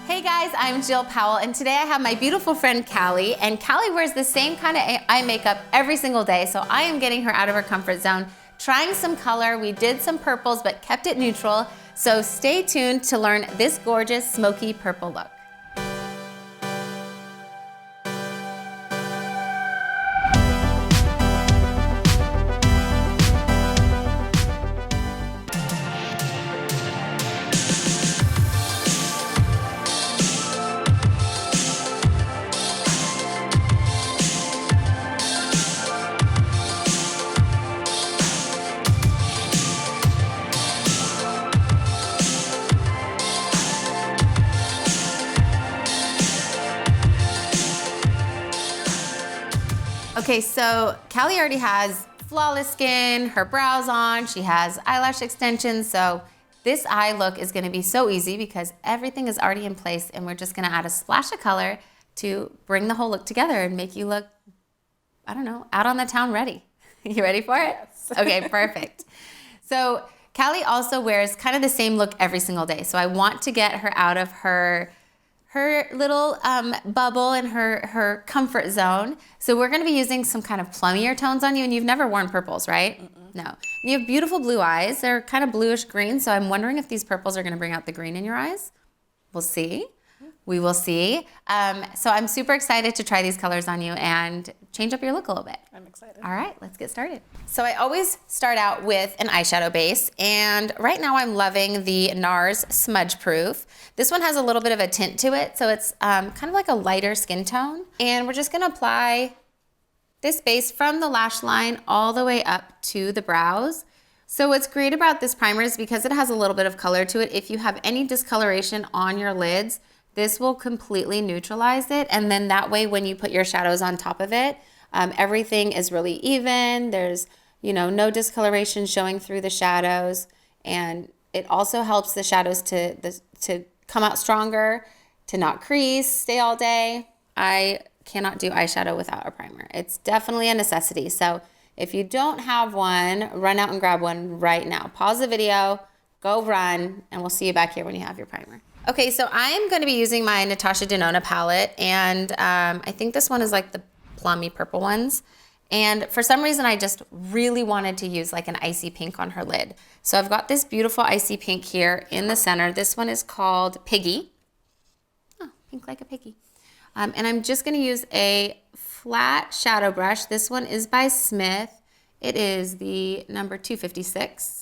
Hey guys, I'm Jill Powell, and today I have my beautiful friend Callie, and Callie wears the same kind of eye makeup every single day, so I am getting her out of her comfort zone, trying some color. We did some purples, but kept it neutral, so stay tuned to learn this gorgeous smoky purple look. Okay, so Callie already has flawless skin, her brows on, she has eyelash extensions, so this eye look is gonna be so easy because everything is already in place and we're just gonna add a splash of color to bring the whole look together and make you look, I don't know, out on the town ready. You ready for it? Yes. Okay, perfect. So Callie also wears kind of the same look every single day, so I want to get her out of her little bubble and her comfort zone. So we're gonna be using some kind of plummier tones on you, and you've never worn purples, right? Mm-mm. No. You have beautiful blue eyes. They're kind of bluish green, so I'm wondering if these purples are gonna bring out the green in your eyes. We'll see. We will see. So I'm super excited to try these colors on you and change up your look a little bit. I'm excited. All right, let's get started. So I always start out with an eyeshadow base, and right now I'm loving the NARS Smudge Proof. This one has a little bit of a tint to it, so it's kind of like a lighter skin tone. And we're just gonna apply this base from the lash line all the way up to the brows. So what's great about this primer is because it has a little bit of color to it, if you have any discoloration on your lids, this will completely neutralize it, and then that way when you put your shadows on top of it, everything is really even. There's, no discoloration showing through the shadows, and it also helps the shadows to come out stronger, to not crease, stay all day. I cannot do eyeshadow without a primer. It's definitely a necessity. So if you don't have one, run out and grab one right now. Pause the video, go run, and we'll see you back here when you have your primer. Okay, so I'm going to be using my Natasha Denona palette, and I think this one is like the plummy purple ones. And for some reason, I just really wanted to use like an icy pink on her lid. So I've got this beautiful icy pink here in the center. This one is called Piggy. Oh, pink like a piggy. And I'm just going to use a flat shadow brush. This one is by Smith. It is the number 256.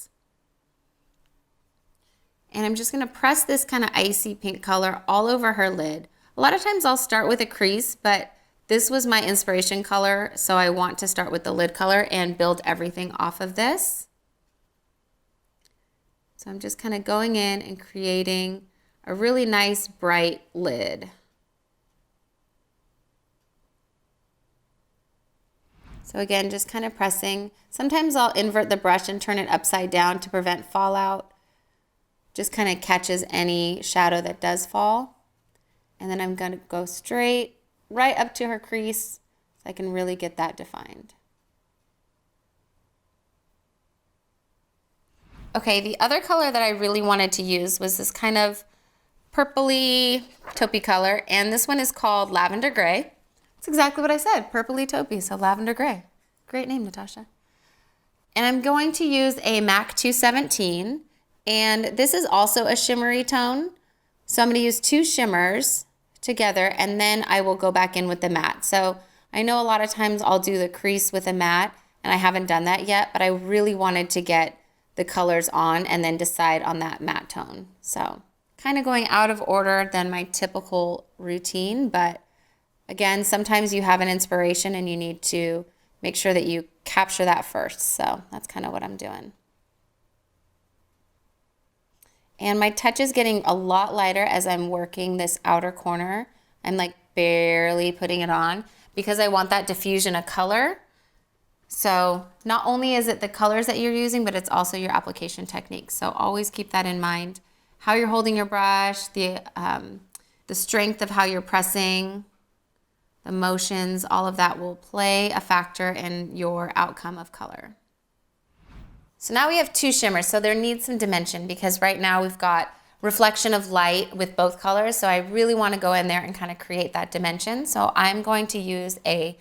And I'm just gonna press this kind of icy pink color all over her lid. A lot of times I'll start with a crease, but this was my inspiration color, so I want to start with the lid color and build everything off of this. So I'm just kind of going in and creating a really nice bright lid. So again, just kind of pressing. Sometimes I'll invert the brush and turn it upside down to prevent fallout. Just kind of catches any shadow that does fall. And then I'm going to go straight right up to her crease so I can really get that defined. Okay, the other color that I really wanted to use was this kind of purpley taupey color, and this one is called Lavender Gray. That's exactly what I said, purpley taupey, so Lavender Gray. Great name, Natasha. And I'm going to use a MAC 217. And this is also a shimmery tone. So I'm going to use two shimmers together, and then I will go back in with the matte. So I know a lot of times I'll do the crease with a matte, and I haven't done that yet, but I really wanted to get the colors on and then decide on that matte tone. So kind of going out of order than my typical routine, but again, sometimes you have an inspiration and you need to make sure that you capture that first. So that's kind of what I'm doing. And my touch is getting a lot lighter as I'm working this outer corner. I'm like barely putting it on because I want that diffusion of color. So not only is it the colors that you're using, but it's also your application technique. So always keep that in mind. How you're holding your brush, the strength of how you're pressing, the motions, all of that will play a factor in your outcome of color. So now we have two shimmers, so there needs some dimension because right now we've got reflection of light with both colors. So I really want to go in there and kind of create that dimension. So I'm going to use a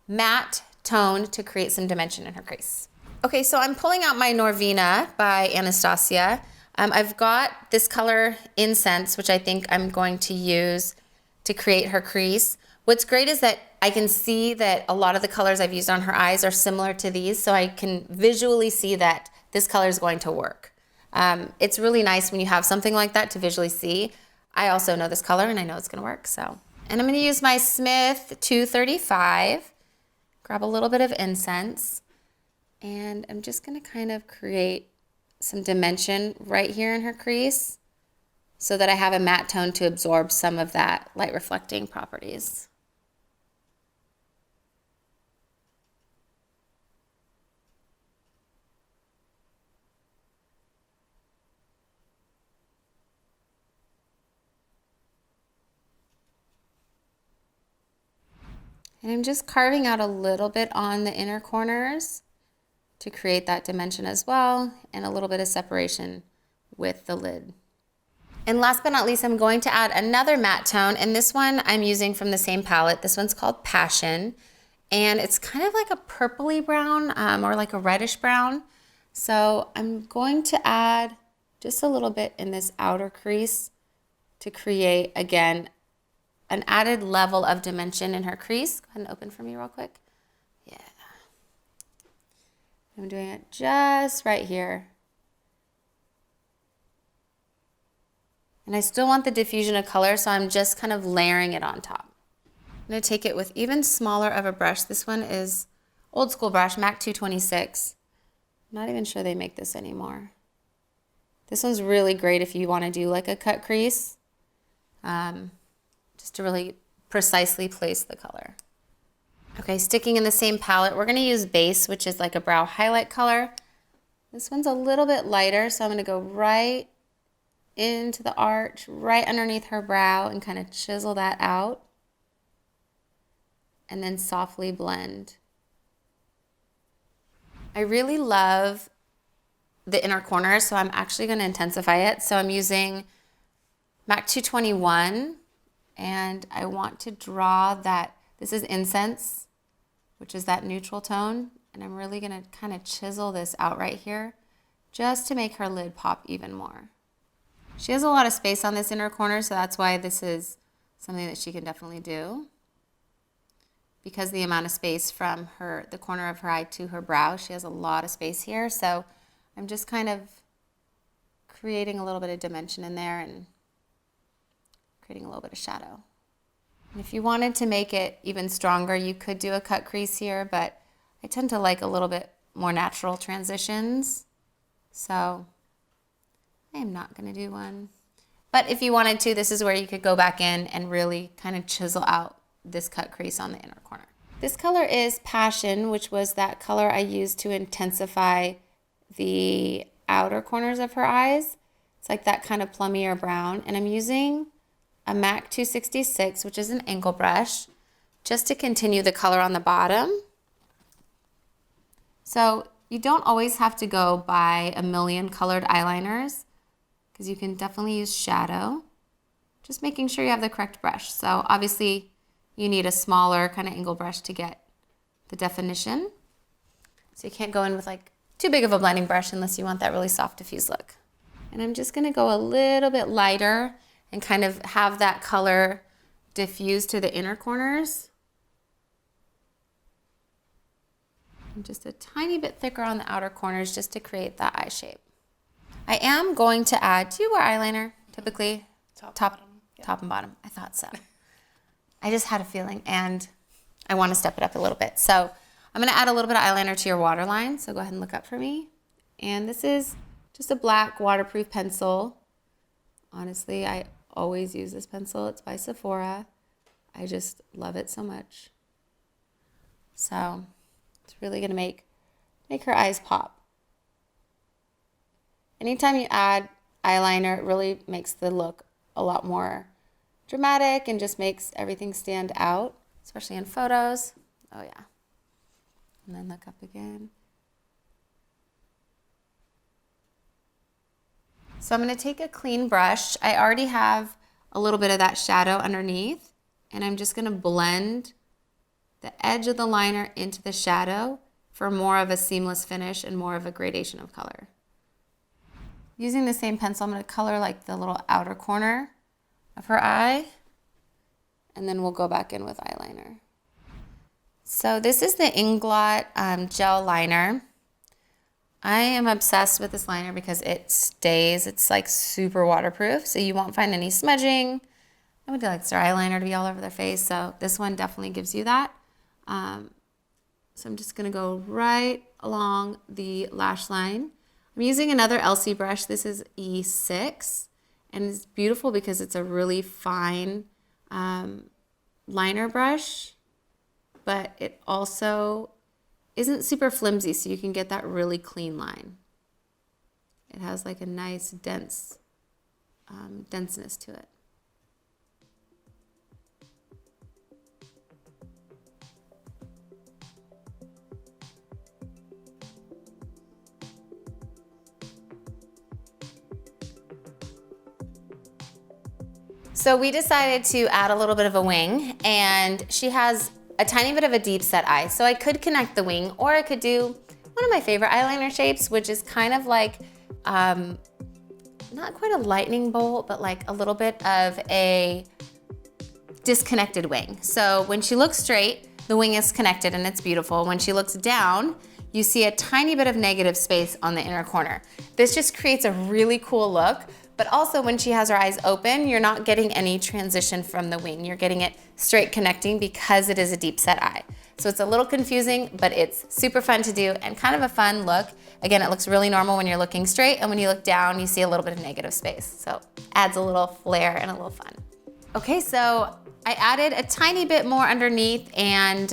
matte tone to create some dimension in her crease. Okay, so I'm pulling out my Norvina by Anastasia. I've got this color Incense, which I think I'm going to use to create her crease. What's great is that I can see that a lot of the colors I've used on her eyes are similar to these, so I can visually see that this color is going to work. It's really nice when you have something like that to visually see. I also know this color and I know it's gonna work, so. And I'm gonna use my Smith 235, grab a little bit of Incense, and I'm just gonna kind of create some dimension right here in her crease so that I have a matte tone to absorb some of that light reflecting properties. And I'm just carving out a little bit on the inner corners to create that dimension as well, and a little bit of separation with the lid. And last but not least, I'm going to add another matte tone, and this one I'm using from the same palette. This one's called Passion, and it's kind of like a purpley brown or like a reddish brown. So I'm going to add just a little bit in this outer crease to create, again, an added level of dimension in her crease. Go ahead and open for me real quick. Yeah. I'm doing it just right here. And I still want the diffusion of color, so I'm just kind of layering it on top. I'm gonna take it with even smaller of a brush. This one is old school brush, MAC 226. I'm not even sure they make this anymore. This one's really great if you wanna do like a cut crease. Just to really precisely place the color. Okay, sticking in the same palette, we're gonna use Base, which is like a brow highlight color. This one's a little bit lighter, so I'm gonna go right into the arch, right underneath her brow, and kind of chisel that out. And then softly blend. I really love the inner corner, so I'm actually gonna intensify it. So I'm using MAC 221, and I want to draw that, this is Incense, which is that neutral tone, and I'm really gonna kind of chisel this out right here just to make her lid pop even more. She has a lot of space on this inner corner, so that's why this is something that she can definitely do. Because the amount of space from the corner of her eye to her brow, she has a lot of space here, so I'm just kind of creating a little bit of dimension in there and creating a little bit of shadow. And if you wanted to make it even stronger, you could do a cut crease here, but I tend to like a little bit more natural transitions, so I am not gonna do one. But if you wanted to, this is where you could go back in and really kind of chisel out this cut crease on the inner corner. This color is Passion, which was that color I used to intensify the outer corners of her eyes. It's like that kind of plummier brown, and I'm using a MAC 266, which is an angle brush, just to continue the color on the bottom. So you don't always have to go by a million colored eyeliners, because you can definitely use shadow. Just making sure you have the correct brush. So obviously you need a smaller kind of angle brush to get the definition. So you can't go in with like too big of a blending brush unless you want that really soft diffuse look. And I'm just gonna go a little bit lighter and kind of have that color diffuse to the inner corners. And just a tiny bit thicker on the outer corners just to create that eye shape. I am going to add, do you wear eyeliner typically? Top and bottom. I thought so. I just had a feeling, and I want to step it up a little bit. So I'm going to add a little bit of eyeliner to your waterline, so go ahead and look up for me. And this is just a black waterproof pencil. Honestly, I always use this pencil. It's by Sephora. I just love it so much. So it's really going to make her eyes pop. Anytime you add eyeliner, it really makes the look a lot more dramatic and just makes everything stand out, especially in photos. Oh yeah. And then look up again. So I'm gonna take a clean brush. I already have a little bit of that shadow underneath, and I'm just gonna blend the edge of the liner into the shadow for more of a seamless finish and more of a gradation of color. Using the same pencil, I'm gonna color like the little outer corner of her eye, and then we'll go back in with eyeliner. So this is the Inglot gel liner. I am obsessed with this liner because it stays, it's like super waterproof, so you won't find any smudging. Nobody likes their eyeliner to be all over their face, so this one definitely gives you that. So I'm just gonna go right along the lash line. I'm using another LC brush. This is E6, and it's beautiful because it's a really fine liner brush, but it also isn't super flimsy, so you can get that really clean line. It has like a nice denseness to it. So we decided to add a little bit of a wing, and she has a tiny bit of a deep set eye. So I could connect the wing, or I could do one of my favorite eyeliner shapes, which is kind of like, not quite a lightning bolt, but like a little bit of a disconnected wing. So when she looks straight, the wing is connected and it's beautiful. When she looks down, you see a tiny bit of negative space on the inner corner. This just creates a really cool look. But also when she has her eyes open, you're not getting any transition from the wing. You're getting it straight connecting because it is a deep set eye. So it's a little confusing, but it's super fun to do and kind of a fun look. Again, it looks really normal when you're looking straight, and when you look down, you see a little bit of negative space. So adds a little flair and a little fun. Okay, so I added a tiny bit more underneath, and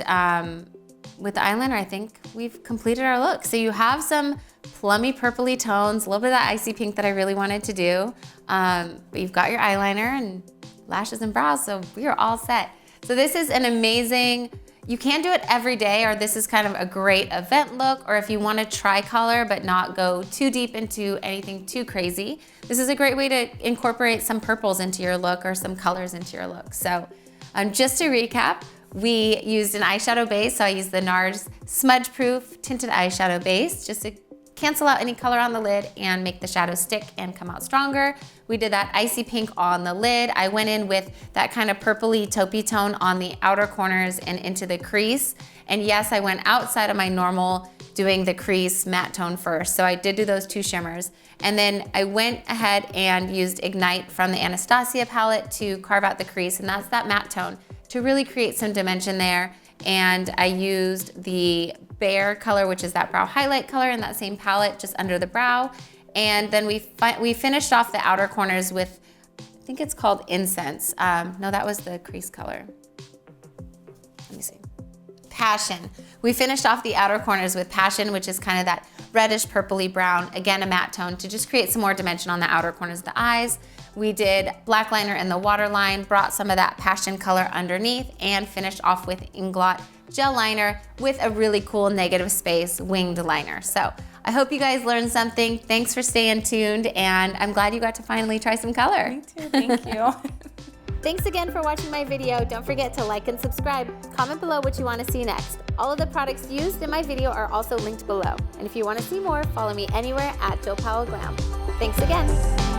with the eyeliner, I think we've completed our look. So you have some plummy purpley tones, a little bit of that icy pink that I really wanted to do. But you've got your eyeliner and lashes and brows, so we are all set. So this is an amazing, you can do it every day, or this is kind of a great event look, or if you want to try color but not go too deep into anything too crazy, this is a great way to incorporate some purples into your look or some colors into your look. So just to recap, we used an eyeshadow base, so I used the NARS Smudge Proof Tinted Eyeshadow Base just to cancel out any color on the lid and make the shadow stick and come out stronger. We did that icy pink on the lid. I went in with that kind of purpley taupey tone on the outer corners and into the crease. And yes, I went outside of my normal doing the crease matte tone first. So I did do those two shimmers. And then I went ahead and used Ignite from the Anastasia palette to carve out the crease, and that's that matte tone to really create some dimension there. And I used the Bare color, which is that brow highlight color in that same palette, just under the brow. And then we finished off the outer corners with, I think it's called Incense. No, that was the crease color. Let me see. Passion. We finished off the outer corners with Passion, which is kind of that reddish purpley brown, again a matte tone to just create some more dimension on the outer corners of the eyes. We did black liner in the waterline, brought some of that Passion color underneath, and finished off with Inglot gel liner with a really cool negative space winged liner. So I hope you guys learned something. Thanks for staying tuned, and I'm glad you got to finally try some color. Me too, thank you. Thanks again for watching my video. Don't forget to like and subscribe. Comment below what you want to see next. All of the products used in my video are also linked below. And if you want to see more, follow me anywhere at Jill Powell Glam. Thanks again.